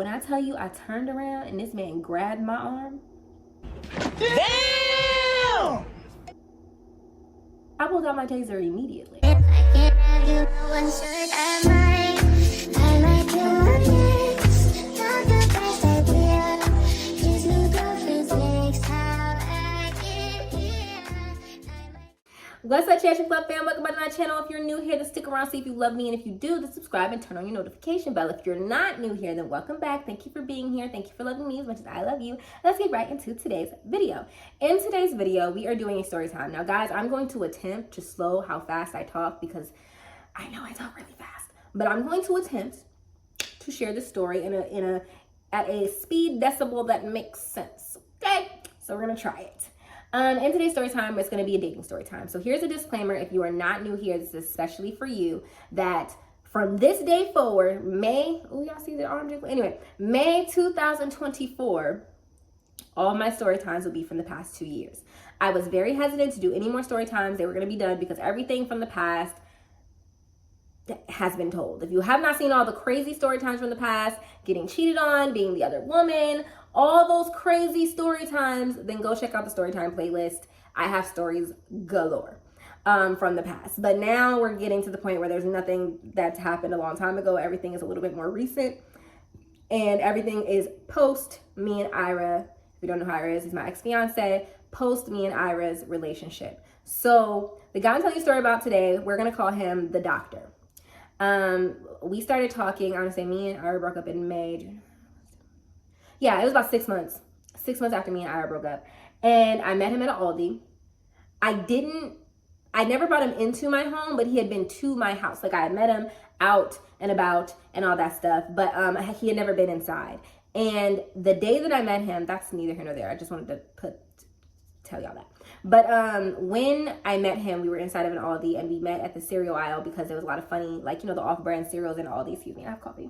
When I tell you I turned around and this man grabbed my arm. Damn! I pulled out my taser immediately. What's up, Eccentric Flo fam? Welcome back to my channel. If you're new here, then stick around, see if you love me. And if you do, then subscribe and turn on your notification bell. If you're not new here, then welcome back. Thank you for being here. Thank you for loving me as much as I love you. Let's get right into today's video. In today's video, we are doing a story time. Now, guys, I'm going to attempt to slow how fast I talk because I know I talk really fast. But I'm going to attempt to share this story at a speed decibel that makes sense. Okay? So we're going to try it. In today's story time, it's going to be a dating story time. So here's a disclaimer. If you are not new here, this is especially for you, that from this day forward, May 2024, all my story times will be from the past 2 years. I was very hesitant to do any more story times. They were going to be done because everything from the past has been told. If you have not seen all the crazy story times from the past, getting cheated on, being the other woman, all those crazy story times, then go check out the story time playlist. I have stories galore from the past. But now we're getting to the point where there's nothing that's happened a long time ago. Everything is a little bit more recent. And everything is post me and Ira. If you don't know who Ira is, he's my ex-fiance. Post me and Ira's relationship. So the guy I'm telling you a story about today, we're going to call him the doctor. We started talking, I want to say me and Ira broke up in May. Yeah, it was about 6 months. 6 months after me and Ira broke up. And I met him at an Aldi. I never brought him into my home, but he had been to my house. Like I had met him out and about and all that stuff, but he had never been inside. And the day that I met him, that's neither here nor there. I just wanted to tell y'all that. But when I met him, we were inside of an Aldi and we met at the cereal aisle because there was a lot of funny, like, you know, the off-brand cereals in Aldi. Excuse me, I have coffee.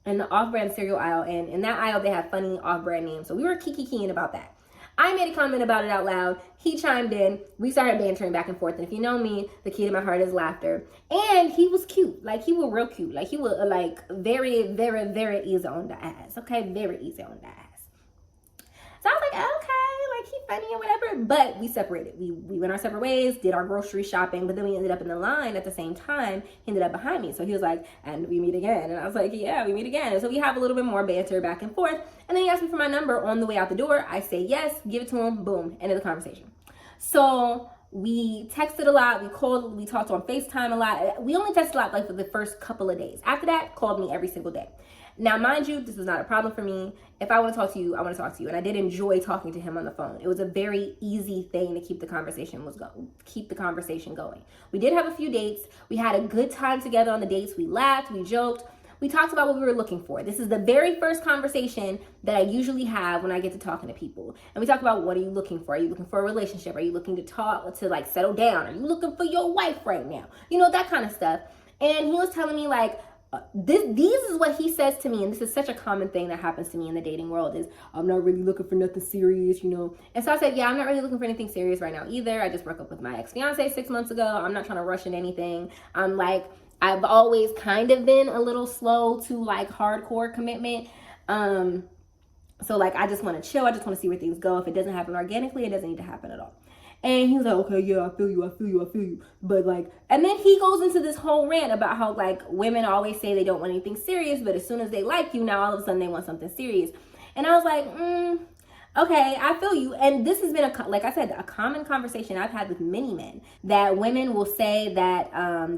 In the off-brand cereal aisle, and in that aisle they have funny off-brand names. So we were kikiing about that. I made a comment about it out loud. He chimed in. We started bantering back and forth. And if you know me, the key to my heart is laughter. And he was cute. Like he was real cute. Like he was like very, very, very easy on the ass. Okay, very easy on the ass. So I was like, okay, like he funny or whatever. But we separated. We went our separate ways, did our grocery shopping, but then we ended up in the line at the same time. He ended up behind me. So he was like, and we meet again. And I was like, yeah, we meet again. And so we have a little bit more banter back and forth. And then he asked me for my number on the way out the door. I say yes, give it to him, boom, end of the conversation. So we texted a lot, we called, we talked on FaceTime a lot. We only texted a lot like for the first couple of days. After that, called me every single day. Now, mind you, this is not a problem for me. If I want to talk to you, I want to talk to you. And I did enjoy talking to him on the phone. It was a very easy thing to keep the conversation going. We did have a few dates. We had a good time together on the dates. We laughed, we joked. We talked about what we were looking for. This is the very first conversation that I usually have when I get to talking to people. And we talk about, what are you looking for? Are you looking for a relationship? Are you looking to talk, to like settle down? Are you looking for your wife right now? You know, that kind of stuff. And he was telling me like, these is what he says to me, and this is such a common thing that happens to me in the dating world, is I'm not really looking for nothing serious, you know. And so I said, yeah, I'm not really looking for anything serious right now either. I just broke up with my ex-fiance 6 months ago. I'm not trying to rush in anything. I'm like, I've always kind of been a little slow to like hardcore commitment. So like, I just want to chill. I just want to see where things go. If it doesn't happen organically, it doesn't need to happen at all. And he was like, okay, yeah, I feel you. But like, and then he goes into this whole rant about how like women always say they don't want anything serious, but as soon as they like you, now all of a sudden they want something serious. And I was like, okay, I feel you. And this has been, like I said, a common conversation I've had with many men, that women will say that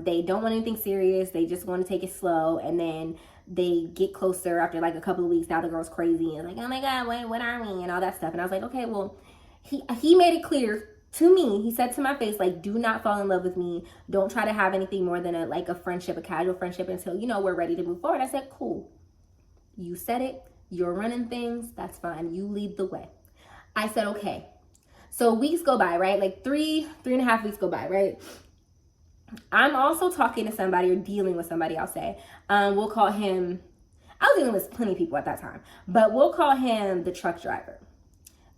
they don't want anything serious. They just want to take it slow. And then they get closer after like a couple of weeks. Now the girl's crazy and like, oh my God, when are we? And all that stuff. And I was like, okay, well, he made it clear to me. He said to my face, like, do not fall in love with me. Don't try to have anything more than a friendship, a casual friendship until, you know, we're ready to move forward. I said, cool. You said it. You're running things. That's fine. You lead the way. I said, okay. So weeks go by, right? Like three and a half weeks go by, right? I'm also talking to somebody or dealing with somebody, I'll say. We'll call him, I was dealing with plenty of people at that time, but we'll call him the truck driver.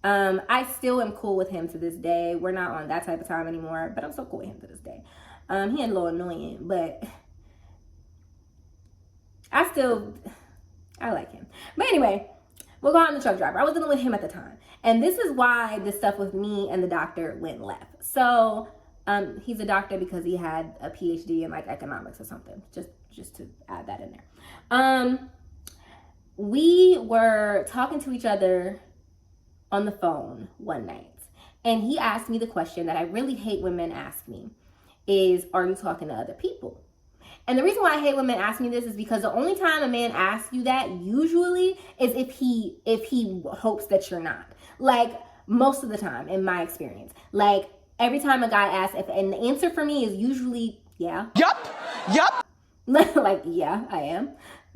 I still am cool with him to this day. We're not on that type of time anymore, but I'm still cool with him to this day. He ain't a little annoying, but I like him. But anyway, we'll go on the truck driver. I was dealing with him at the time. And this is why this stuff with me and the doctor went left. So he's a doctor because he had a PhD in like economics or something. Just to add that in there. We were talking to each other on the phone one night. And he asked me the question that I really hate when men ask me is, are you talking to other people? And the reason why I hate when men ask me this is because the only time a man asks you that usually is if he hopes that you're not. Like most of the time in my experience. Like every time a guy asks, and the answer for me is usually, yeah. Yup. Like, yeah, I am.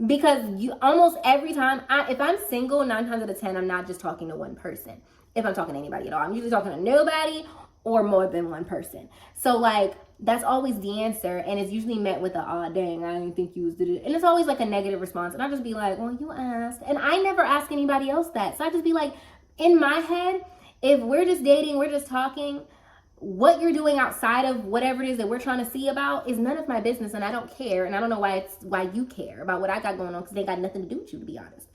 Because you almost every time, if I'm single, 9 times out of 10, I'm not just talking to one person. If I'm talking to anybody at all, I'm usually talking to nobody or more than one person. So like, that's always the answer. And it's usually met with a, oh dang, I didn't think you was did it. And it's always like a negative response. And I'll just be like, well, you asked. And I never ask anybody else that. So I just be like, in my head, if we're just dating, we're just talking, what you're doing outside of whatever it is that we're trying to see about is none of my business. And I don't care. And I don't know why you care about what I got going on, because they got nothing to do with you, to be honest.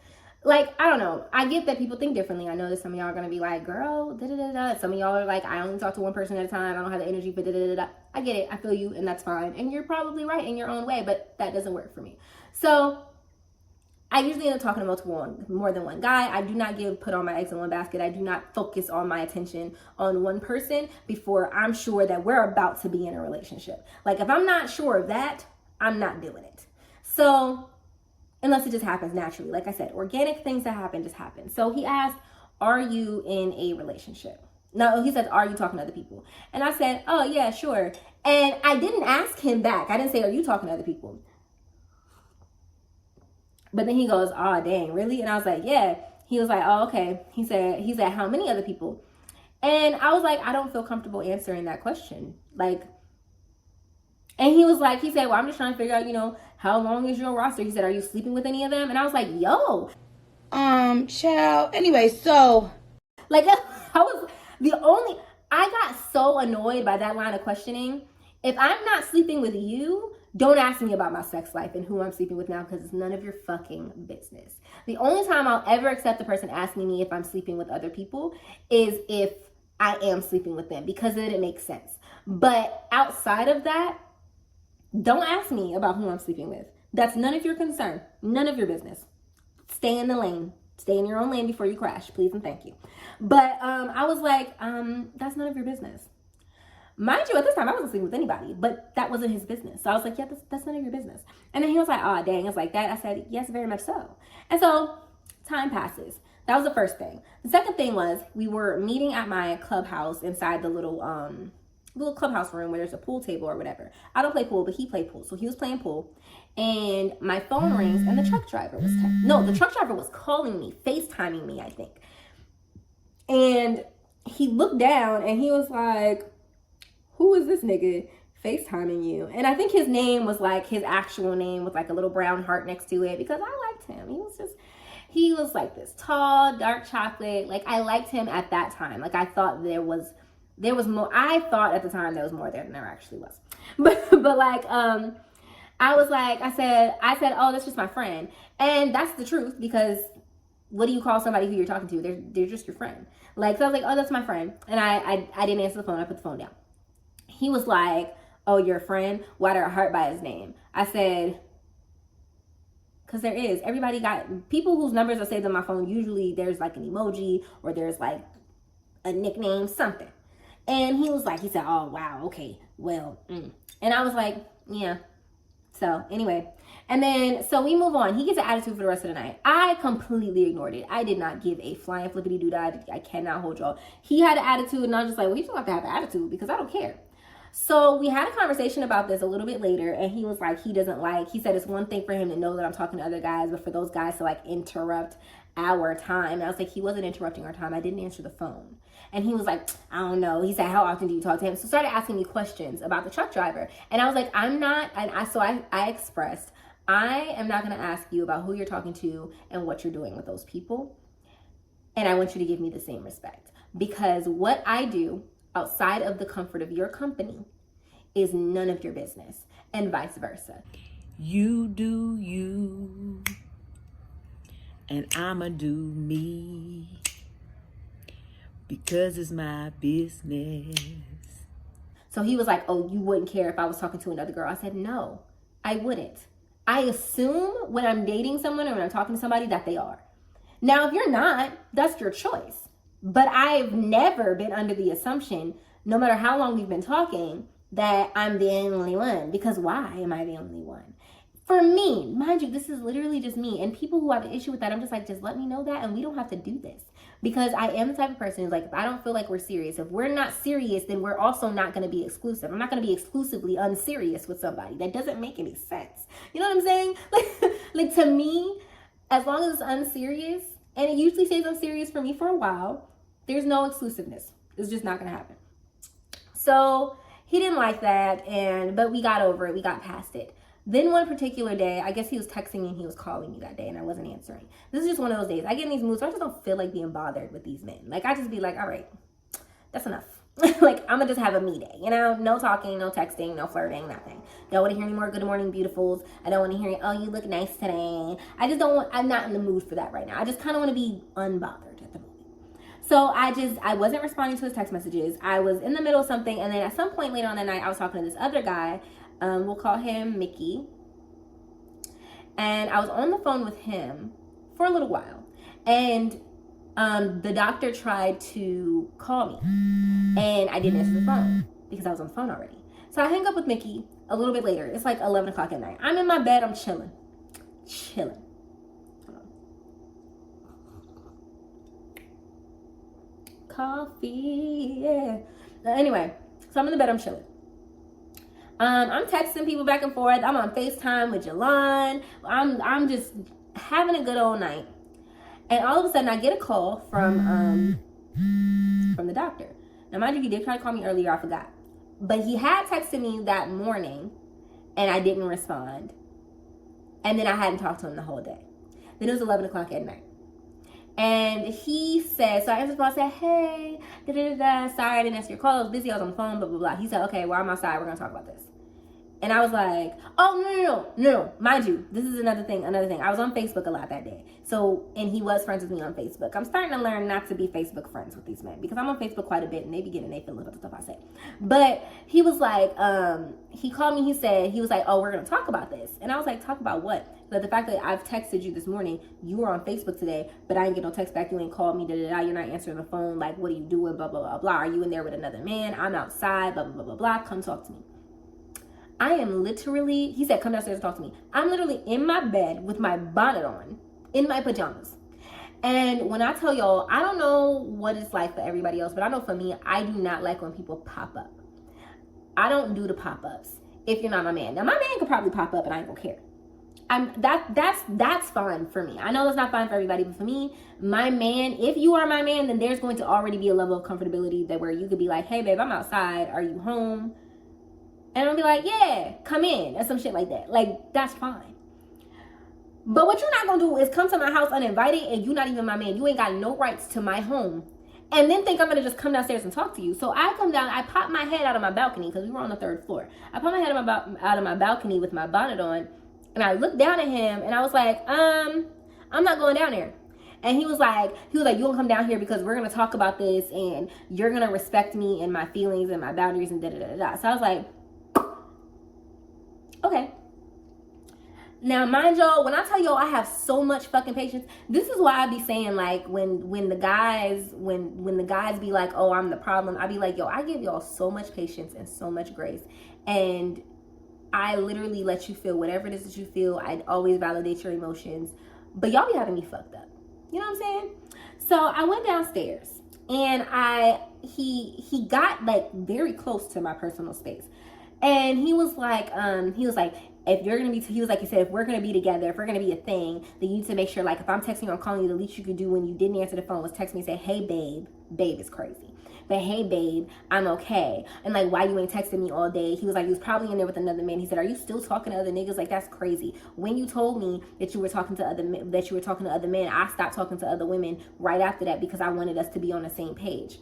Like, I don't know. I get that people think differently. I know that some of y'all are going to be like, girl, da-da-da-da. Some of y'all are like, I only talk to one person at a time. I don't have the energy for da-da-da-da. I get it. I feel you, and that's fine. And you're probably right in your own way, but that doesn't work for me. So I usually end up talking to more than one guy. I do not put all my eggs in one basket. I do not focus all my attention on one person before I'm sure that we're about to be in a relationship. Like, if I'm not sure of that, I'm not doing it. So unless it just happens naturally. Like I said, organic things that happen just happen. So he asked, are you in a relationship? No, he said, are you talking to other people? And I said, oh yeah, sure. And I didn't ask him back. I didn't say, are you talking to other people? But then he goes, oh dang, really? And I was like, yeah. He was like, oh, okay. He said, how many other people? And I was like, I don't feel comfortable answering that question. Like, and he said, well, I'm just trying to figure out, how long is your roster? He said, are you sleeping with any of them? And I was like, yo. Child. Anyway, so. Like, I got so annoyed by that line of questioning. If I'm not sleeping with you, don't ask me about my sex life and who I'm sleeping with now, because it's none of your fucking business. The only time I'll ever accept a person asking me if I'm sleeping with other people is if I am sleeping with them, because then it makes sense. But outside of that, don't ask me about who I'm sleeping with. That's none of your concern. None of your business. Stay in the lane. Stay in your own lane before you crash, please and thank you. But I was like, that's none of your business. Mind you, at this time, I wasn't sleeping with anybody, but that wasn't his business. So I was like, yeah, that's none of your business. And then he was like, oh, dang, it's like that. I said, yes, very much so. And so time passes. That was the first thing. The second thing was, we were meeting at my clubhouse inside the little clubhouse room where there's a pool table or whatever. I don't play pool, but he played pool. So he was playing pool, and my phone rings, and the truck driver was calling me, FaceTiming me, I think. And he looked down and he was like, who is this nigga FaceTiming you? And I think his name was like, his actual name was like a little brown heart next to it, because I liked him. He was like this tall, dark chocolate. Like, I liked him at that time. Like, I thought there was more. I thought at the time there was more there than there actually was. But like, I said, oh, that's just my friend. And that's the truth, because what do you call somebody who you're talking to? They're just your friend. Like, so I was like, oh, that's my friend. And I didn't answer the phone. I put the phone down. He was like, oh, you're a friend? Why did I heart by his name? I said, because there is. Everybody got, people whose numbers are saved on my phone, usually there's like an emoji or there's like a nickname, something. And he said, oh, wow, okay, well, And I was like, yeah. So anyway, and then, so we move on. He gets an attitude for the rest of the night. I completely ignored it. I did not give a flying flippity doo. I cannot hold y'all. He had an attitude, and I was just like, well, you don't have to have an attitude, because I don't care. So we had a conversation about this a little bit later, and he was like, he said it's one thing for him to know that I'm talking to other guys, but for those guys to like interrupt our time. And I was like, he wasn't interrupting our time. I didn't answer the phone. And he was like, I don't know. He said, how often do you talk to him? So started asking me questions about the truck driver. And I was like, I'm not, and I expressed, I am not going to ask you about who you're talking to and what you're doing with those people. And I want you to give me the same respect, because what I do outside of the comfort of your company is none of your business, and vice versa. You do you, and I'ma do me, because it's my business. So he was like, oh, you wouldn't care if I was talking to another girl. I said, no, I wouldn't. I assume when I'm dating someone or when I'm talking to somebody that they are. Now, if you're not, that's your choice. But I've never been under the assumption, no matter how long we've been talking, that I'm the only one. Because why am I the only one? For me, mind you, this is literally just me. And people who have an issue with that, I'm just like, just let me know that and we don't have to do this. Because I am the type of person who's like, if I don't feel like we're serious, if we're not serious, then we're also not going to be exclusive. I'm not going to be exclusively unserious with somebody. That doesn't make any sense. You know what I'm saying? Like to me, as long as it's unserious, and it usually stays unserious for me for a while, there's no exclusiveness. It's just not going to happen. So he didn't like that, but we got over it. We got past it. Then one particular day, I guess he was texting me and he was calling me that day and I wasn't answering. This is just one of those days. I get in these moods where I just don't feel like being bothered with these men. Like, I just be like, all right, that's enough. Like, I'm gonna just have a me day, you know? No talking, no texting, no flirting, nothing. Don't want to hear any more good morning beautifuls. I don't want to hear, oh, you look nice today. I'm not in the mood for that right now. I just kind of want to be unbothered at the moment. So I wasn't responding to his text messages. I was in the middle of something, and then at some point later on that night, I was talking to this other guy. We'll call him Mickey. And I was on the phone with him for a little while. And the doctor tried to call me. And I didn't answer the phone because I was on the phone already. So I hang up with Mickey a little bit later. It's like 11 o'clock at night. I'm in my bed. I'm chilling. Coffee, yeah. Anyway, so I'm in the bed. I'm chilling. I'm texting people back and forth. I'm on FaceTime with Jalon. I'm just having a good old night. And all of a sudden I get a call from the doctor. Now mind you, he did try to call me earlier, I forgot. But he had texted me that morning and I didn't respond. And then I hadn't talked to him the whole day. Then it was 11 o'clock at night. And he said, so I answered the phone, I said, hey, sorry I didn't answer your call. I was busy, I was on the phone, blah, blah, blah. He said, okay, well, I'm outside. We're going to talk about this. And I was like, oh, no. Mind you, this is another thing. I was on Facebook a lot that day. So, and he was friends with me on Facebook. I'm starting to learn not to be Facebook friends with these men because I'm on Facebook quite a bit and they be getting their feelings about the stuff I say. But he was like, he called me, he was like, oh, we're going to talk about this. And I was like, talk about what? But the fact that I've texted you this morning, you were on Facebook today, but I didn't get no text back. You ain't called me, you're not answering the phone. Like, what are you doing? Blah, blah, blah, blah. Are you in there with another man? I'm outside, blah, blah, blah, blah, blah. Come talk to me. I am literally, he said, come downstairs and talk to me. I'm literally in my bed with my bonnet on, in my pajamas. And when I tell y'all, I don't know what it's like for everybody else, but I know for me, I do not like when people pop up. I don't do the pop-ups if you're not my man. Now, my man could probably pop up and I ain't gonna care. That's fine for me. I know that's not fine for everybody, but for me, my man, if you are my man, then there's going to already be a level of comfortability that where you could be like, hey, babe, I'm outside. Are you home? And I'll be like, yeah, come in, or some shit like that. Like, that's fine. But what you're not going to do is come to my house uninvited and you're not even my man. You ain't got no rights to my home. And then think I'm going to just come downstairs and talk to you. So I come down, I pop my head out of my balcony because we were on the 3rd floor. I pop my head out of my balcony with my bonnet on. And I looked down at him and I was like, I'm not going down there. And he was like, you gonna come down here because we're going to talk about this and you're going to respect me and my feelings and my boundaries and da-da-da-da. So I was like, okay. Now, mind y'all, when I tell y'all I have so much fucking patience, this is why I be saying, like, when the guys be like, oh, I'm the problem, I be like, yo, I give y'all so much patience and so much grace. And I literally let you feel whatever it is that you feel. I always validate your emotions. But y'all be having me fucked up. You know what I'm saying? So I went downstairs and he got, like, very close to my personal space. And he was like, if you're going to be, he was like, he said, if we're going to be together, if we're going to be a thing, then you need to make sure, like, if I'm texting you or calling you, the least you could do when you didn't answer the phone was text me and say, hey, babe. Babe is crazy. But hey, babe, I'm okay. And, like, why you ain't texting me all day? He was like, he was probably in there with another man. He said, are you still talking to other niggas? Like, that's crazy. When you told me that you were talking to other men, I stopped talking to other women right after that because I wanted us to be on the same page.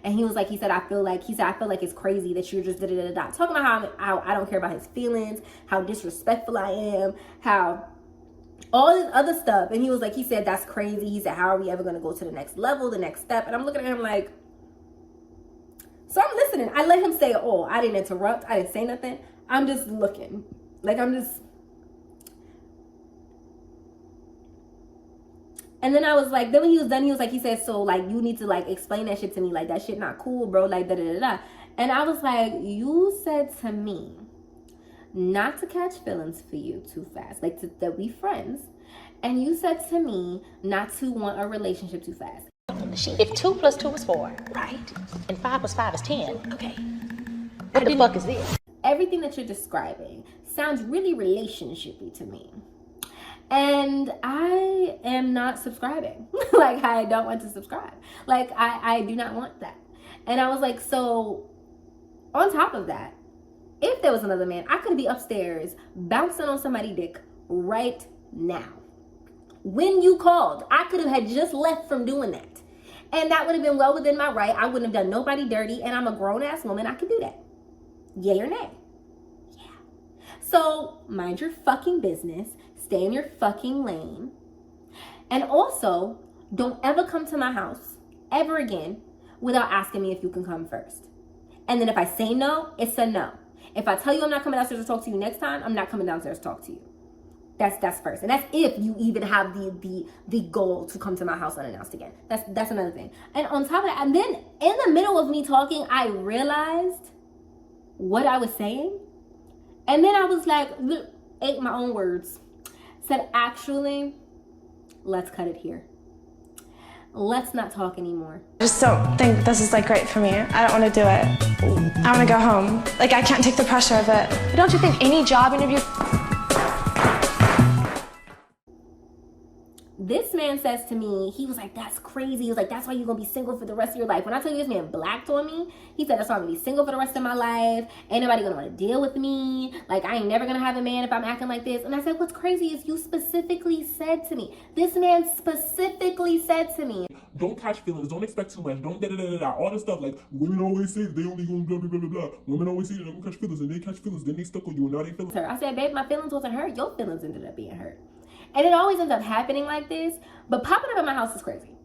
And he was like, he said, I feel like it's crazy that you're just da-da-da-da. Talking about how I don't care about his feelings, how disrespectful I am, how all this other stuff. And he said, that's crazy. He said, how are we ever going to go to the next level, the next step? And I'm looking at him like, so I'm listening. I let him say it all. I didn't interrupt. I didn't say nothing. I'm just looking. Like, I'm just. And then I was like, then when he was done, he said, so, like, you need to, like, explain that shit to me. Like, that shit not cool, bro. Like, da-da-da-da. And I was like, you said to me not to catch feelings for you too fast. Like, that we friends. And you said to me not to want a relationship too fast. If 2 + 2 is 4, right? And 5 + 5 is 10. Okay. What the fuck is this? Everything that you're describing sounds really relationshipy to me. And I am not subscribing. Like, I don't want to subscribe. Like, I do not want that. And I was like, so on top of that, if there was another man, I could be upstairs bouncing on somebody's dick right now. When you called, I could have had just left from doing that. And that would have been well within my right. I wouldn't have done nobody dirty. And I'm a grown-ass woman. I could do that. Yay or nay? Yeah. So mind your fucking business. Stay in your fucking lane. And also, don't ever come to my house ever again without asking me if you can come first. And then if I say no, it's a no. If I tell you I'm not coming downstairs to talk to you next time, I'm not coming downstairs to talk to you. That's first. And that's if you even have the goal to come to my house unannounced again. That's another thing. And on top of that, and then in the middle of me talking, I realized what I was saying. And then I was like, ate my own words. Said, actually, let's cut it here. Let's not talk anymore. I just don't think this is, like, great for me. I don't want to do it. I want to go home. Like, I can't take the pressure of it. But don't you think any job interview... This man says to me, he was like, that's crazy. He was like, that's why you're going to be single for the rest of your life. When I tell you this man blacked on me, he said, that's why I'm going to be single for the rest of my life. Ain't nobody going to want to deal with me. Like, I ain't never going to have a man if I'm acting like this. And I said, what's crazy is you specifically said to me. This man specifically said to me. Don't catch feelings. Don't expect too much. Don't da-da-da-da-da. All this stuff. Like, women always say they only gonna blah, blah, blah, blah, blah. Women always say they're gonna catch feelings. And they catch feelings. Then they stuck on you. And now they feelings. I said, babe, my feelings wasn't hurt. Your feelings ended up being hurt. And it always ends up happening like this. But popping up at my house is crazy.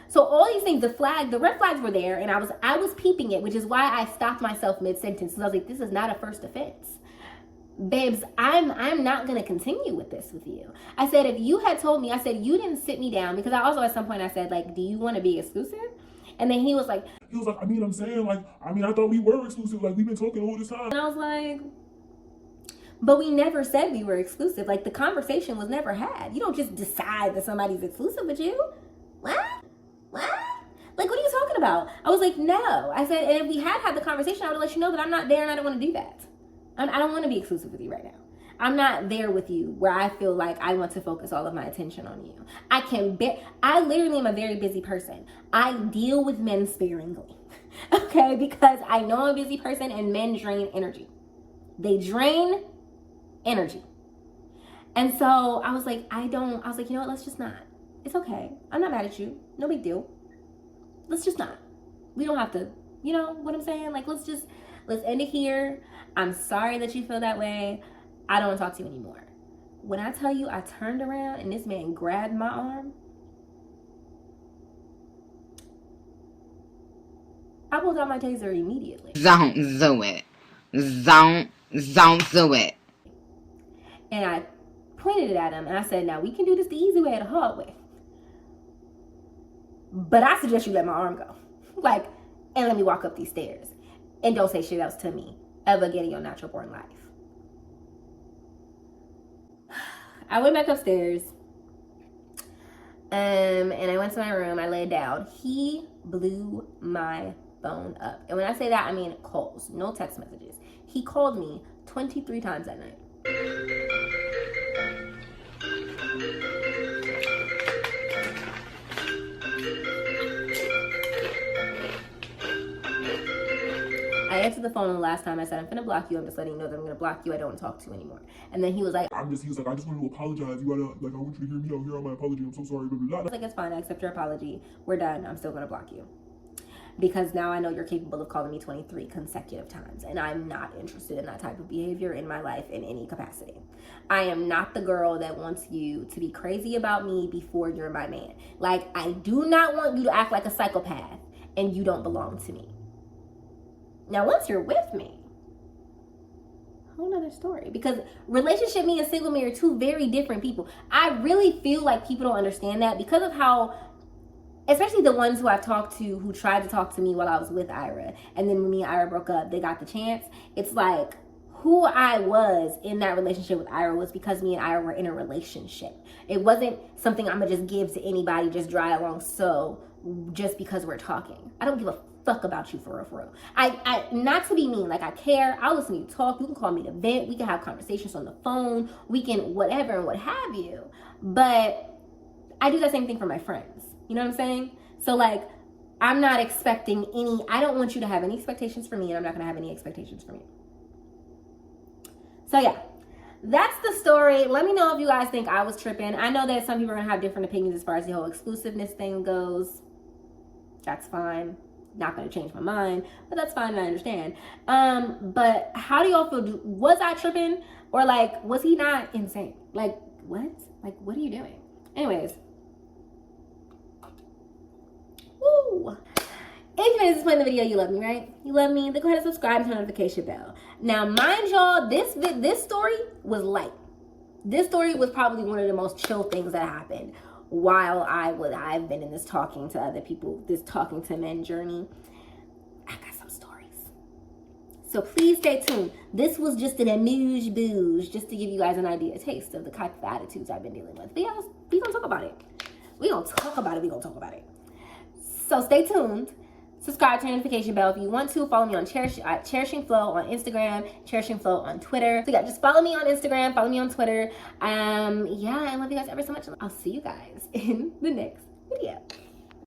So all these things, the red flags were there. And I was peeping it, which is why I stopped myself mid-sentence. Because I was like, this is not a first offense. Babes, I'm not going to continue with this with you. I said, if you had told me, I said, you didn't sit me down. Because I also at some point I said, like, do you want to be exclusive? And then he was like, I'm saying, like, I thought we were exclusive. Like, we've been talking all this time. And I was like, but we never said we were exclusive. Like, the conversation was never had. You don't just decide that somebody's exclusive with you. What? Like, what are you talking about? I was like, no. I said, and if we had the conversation, I would let you know that I'm not there and I don't want to do that. I don't want to be exclusive with you right now. I'm not there with you where I feel like I want to focus all of my attention on you. I literally am a very busy person. I deal with men sparingly. Okay? Because I know I'm a busy person and men drain energy. They drain energy. And so I was like, you know what? Let's just not. It's okay. I'm not mad at you. No big deal. Let's just not. We don't have to, you know what I'm saying? Like, let's end it here. I'm sorry that you feel that way. I don't want to talk to you anymore. When I tell you I turned around and this man grabbed my arm, I pulled out my taser immediately. Don't do it. Don't do it. And I pointed it at him and I said, now we can do this the easy way or the hard way. But I suggest you let my arm go. Like, and let me walk up these stairs. And don't say shit else to me ever again in your natural born life. I went back upstairs. And I went to my room. I laid down. He blew my phone up. And when I say that, I mean calls, no text messages. He called me 23 times that night. I answered the phone the last time. I said, I'm finna block you. I'm just letting you know that I'm gonna block you. I don't want to talk to you anymore. And then he was like, he was like, I just wanted to apologize. You gotta, like, I want you to hear me out. Here on my apology. I'm so sorry, blah, blah, blah. I was like, it's fine. I accept your apology. We're done. I'm still gonna block you. Because now I know you're capable of calling me 23 consecutive times, and I'm not interested in that type of behavior in my life in any capacity. I am not the girl that wants you to be crazy about me before you're my man. Like, I do not want you to act like a psychopath and you don't belong to me. Now, once you're with me, whole nother story, because relationship me and single me are two very different people. I really feel like people don't understand that because of how, especially the ones who I've talked to who tried to talk to me while I was with Ira, and then when me and Ira broke up, they got the chance. It's like, who I was in that relationship with Ira was because me and Ira were in a relationship. It wasn't something I'm gonna just give to anybody, just dry along so just because we're talking. I don't give a fuck about you for real, for real. I not to be mean, like I care. I'll listen to you talk. You can call me to vent. We can have conversations on the phone. We can whatever and what have you. But I do that same thing for my friends. You know what I'm saying? So like, I'm not expecting any, I don't want you to have any expectations for me, and I'm not gonna have any expectations from you. So yeah, that's the story. Let me know if you guys think I was tripping. I know that some people are gonna have different opinions as far as the whole exclusiveness thing goes. That's fine. Not gonna change my mind, but that's fine, and I understand. But how do y'all feel? Was I tripping? Or like, was he not insane? Like, what? Like, what are you doing? Anyways. Woo! If you finished playing the video, you love me, right? You love me, then go ahead and subscribe and turn on the notification bell. Now, mind y'all, this story was light. This story was probably one of the most chill things that happened while I've been in this talking to other people, this talking to men journey. I got some stories. So please stay tuned. This was just an amuse-bouche, just to give you guys an idea, a taste of the type of attitudes I've been dealing with. But yeah, we gonna talk about it. We gonna talk about it. So stay tuned. Subscribe, turn notification bell if you want to. Follow me on Cherishing Flo on Instagram, Cherishing Flo on Twitter. So yeah, just follow me on Instagram, follow me on Twitter. Yeah, I love you guys ever so much. I'll see you guys in the next video.